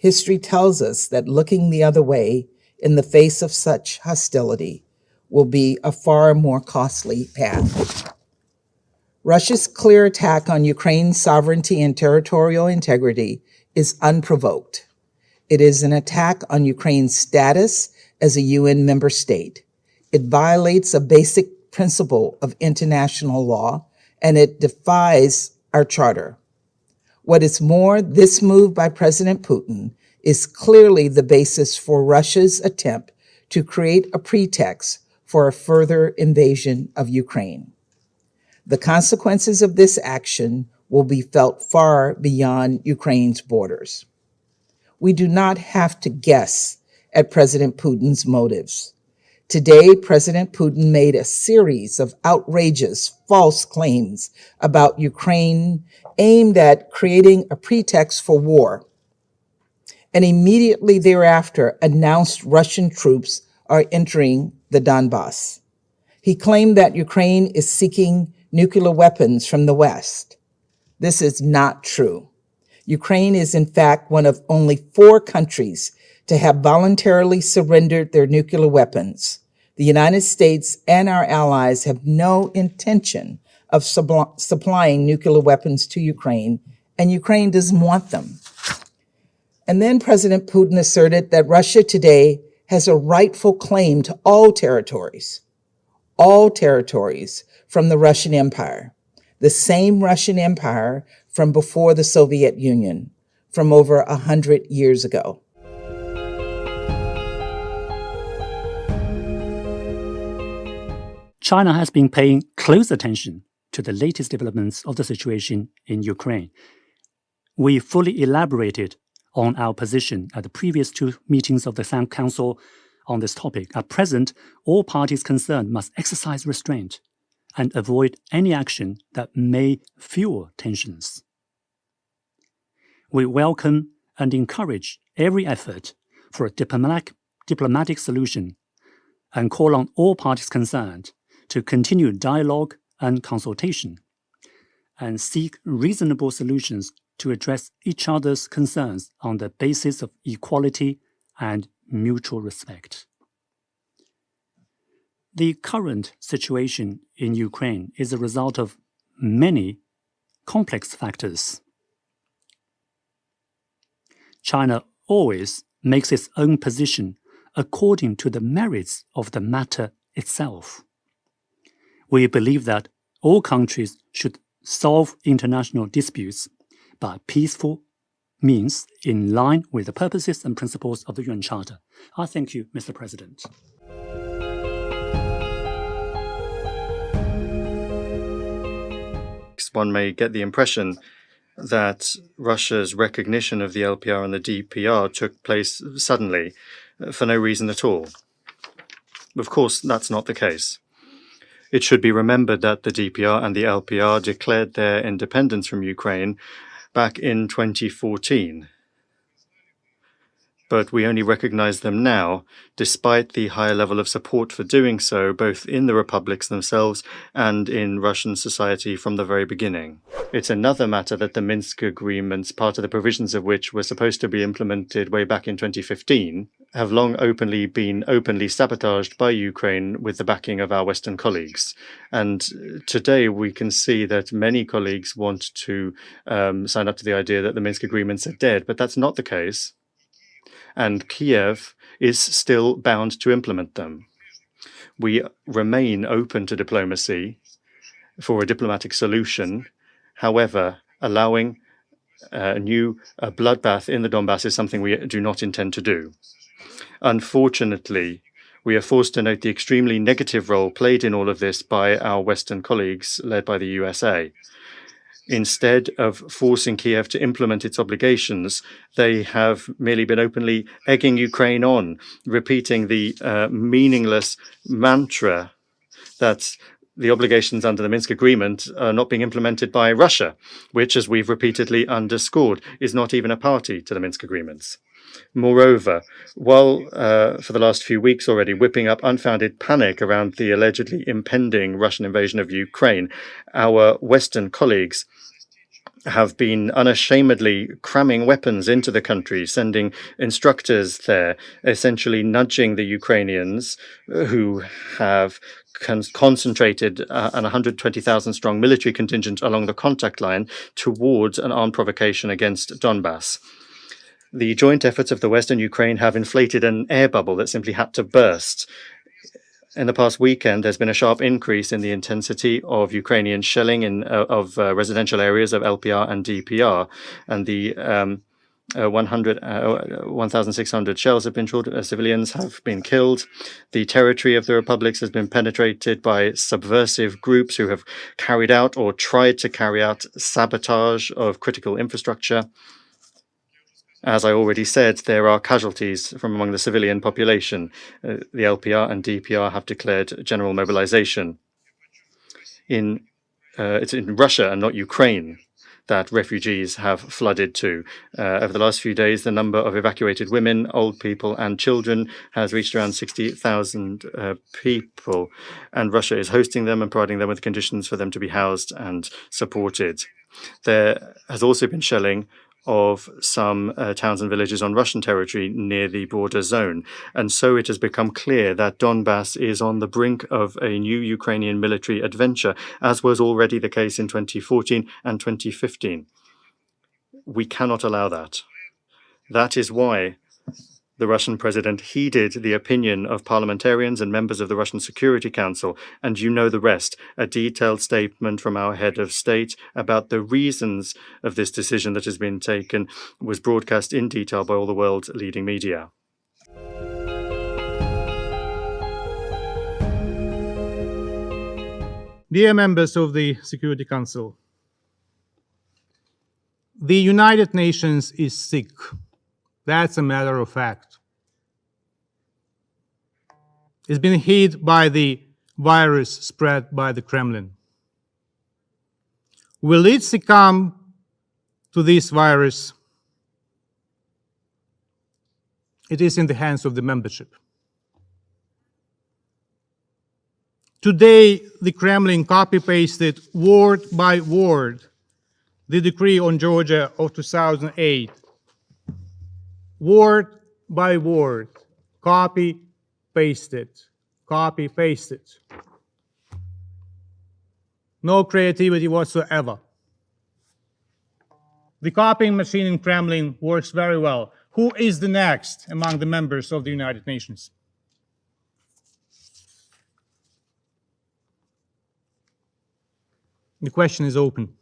History tells us that looking the other way in the face of such hostility will be a far more costly path. Russia's clear attack on Ukraine's sovereignty and territorial integrity is unprovoked. It is an attack on Ukraine's status as a UN member state. It violates a basic principle of international law, and it defies our charter. What is more, this move by President Putin is clearly the basis for Russia's attempt to create a pretext for a further invasion of Ukraine. The consequences of this action will be felt far beyond Ukraine's borders. We do not have to guess at President Putin's motives. Today, President Putin made a series of outrageous false claims about Ukraine aimed at creating a pretext for war, and immediately thereafter announced Russian troops are entering the Donbass. He claimed that Ukraine is seeking nuclear weapons from the West. This is not true. Ukraine is in fact one of only 4 countries to have voluntarily surrendered their nuclear weapons. The United States and our allies have no intention of supplying nuclear weapons to Ukraine, and Ukraine doesn't want them. And then President Putin asserted that Russia today has a rightful claim to all territories from the Russian Empire, the same Russian Empire from before the Soviet Union, from over 100 years ago. China has been paying close attention to the latest developments of the situation in Ukraine. We fully elaborated on our position at the previous 2 meetings of the Council on this topic. At present, all parties concerned must exercise restraint and avoid any action that may fuel tensions. We welcome and encourage every effort for a diplomatic solution and call on all parties concerned to continue dialogue and consultation and seek reasonable solutions to address each other's concerns on the basis of equality and mutual respect. The current situation in Ukraine is a result of many complex factors. China always makes its own position according to the merits of the matter itself. We believe that all countries should solve international disputes by peaceful means in line with the purposes and principles of the UN Charter. I thank you, Mr. President. One may get the impression that Russia's recognition of the LPR and the DPR took place suddenly, for no reason at all. Of course, that's not the case. It should be remembered that the DPR and the LPR declared their independence from Ukraine back in 2014. But we only recognize them now, despite the higher level of support for doing so, both in the republics themselves and in Russian society from the very beginning. It's another matter that the Minsk agreements, part of the provisions of which were supposed to be implemented way back in 2015, have long been openly sabotaged by Ukraine with the backing of our Western colleagues. And today we can see that many colleagues want to sign up to the idea that the Minsk agreements are dead, but that's not the case. And Kiev is still bound to implement them. We remain open to diplomacy for a diplomatic solution. However, allowing a new bloodbath in the Donbass is something we do not intend to do. Unfortunately, we are forced to note the extremely negative role played in all of this by our Western colleagues led by the USA. Instead of forcing Kiev to implement its obligations, they have merely been openly egging Ukraine on, repeating the meaningless mantra that the obligations under the Minsk agreement are not being implemented by Russia, which, as we've repeatedly underscored, is not even a party to the Minsk agreements. Moreover, while for the last few weeks already whipping up unfounded panic around the allegedly impending Russian invasion of Ukraine, our Western colleagues have been unashamedly cramming weapons into the country, sending instructors there, essentially nudging the Ukrainians who have concentrated an 120,000 strong military contingent along the contact line towards an armed provocation against Donbass. The joint efforts of the Western Ukraine have inflated an air bubble that simply had to burst. In the past weekend, there's been a sharp increase in the intensity of Ukrainian shelling of residential areas of LPR and DPR, and the 1,600 shells have been shot. Civilians have been killed. The territory of the republics has been penetrated by subversive groups who have carried out or tried to carry out sabotage of critical infrastructure. As I already said, there are casualties from among the civilian population. The LPR and DPR have declared general mobilization. It's in Russia and not Ukraine that refugees have flooded to. Over the last few days, the number of evacuated women, old people, and children has reached around 60,000 people, and Russia is hosting them and providing them with conditions for them to be housed and supported. There has also been shelling of some towns and villages on Russian territory near the border zone. And so it has become clear that Donbass is on the brink of a new Ukrainian military adventure, as was already the case in 2014 and 2015. We cannot allow that. That is why the Russian president heeded the opinion of parliamentarians and members of the Russian Security Council, and you know the rest, a detailed statement from our head of state about the reasons of this decision that has been taken was broadcast in detail by all the world's leading media. Dear members of the Security Council, the United Nations is sick. That's a matter of fact. It's been hit by the virus spread by the Kremlin. Will it succumb to this virus? It is in the hands of the membership. Today, the Kremlin copy-pasted word by word the decree on Georgia of 2008. Word by word, copy-pasted, copy-pasted. No creativity whatsoever. The copying machine in Kremlin works very well. Who is the next among the members of the United Nations? The question is open.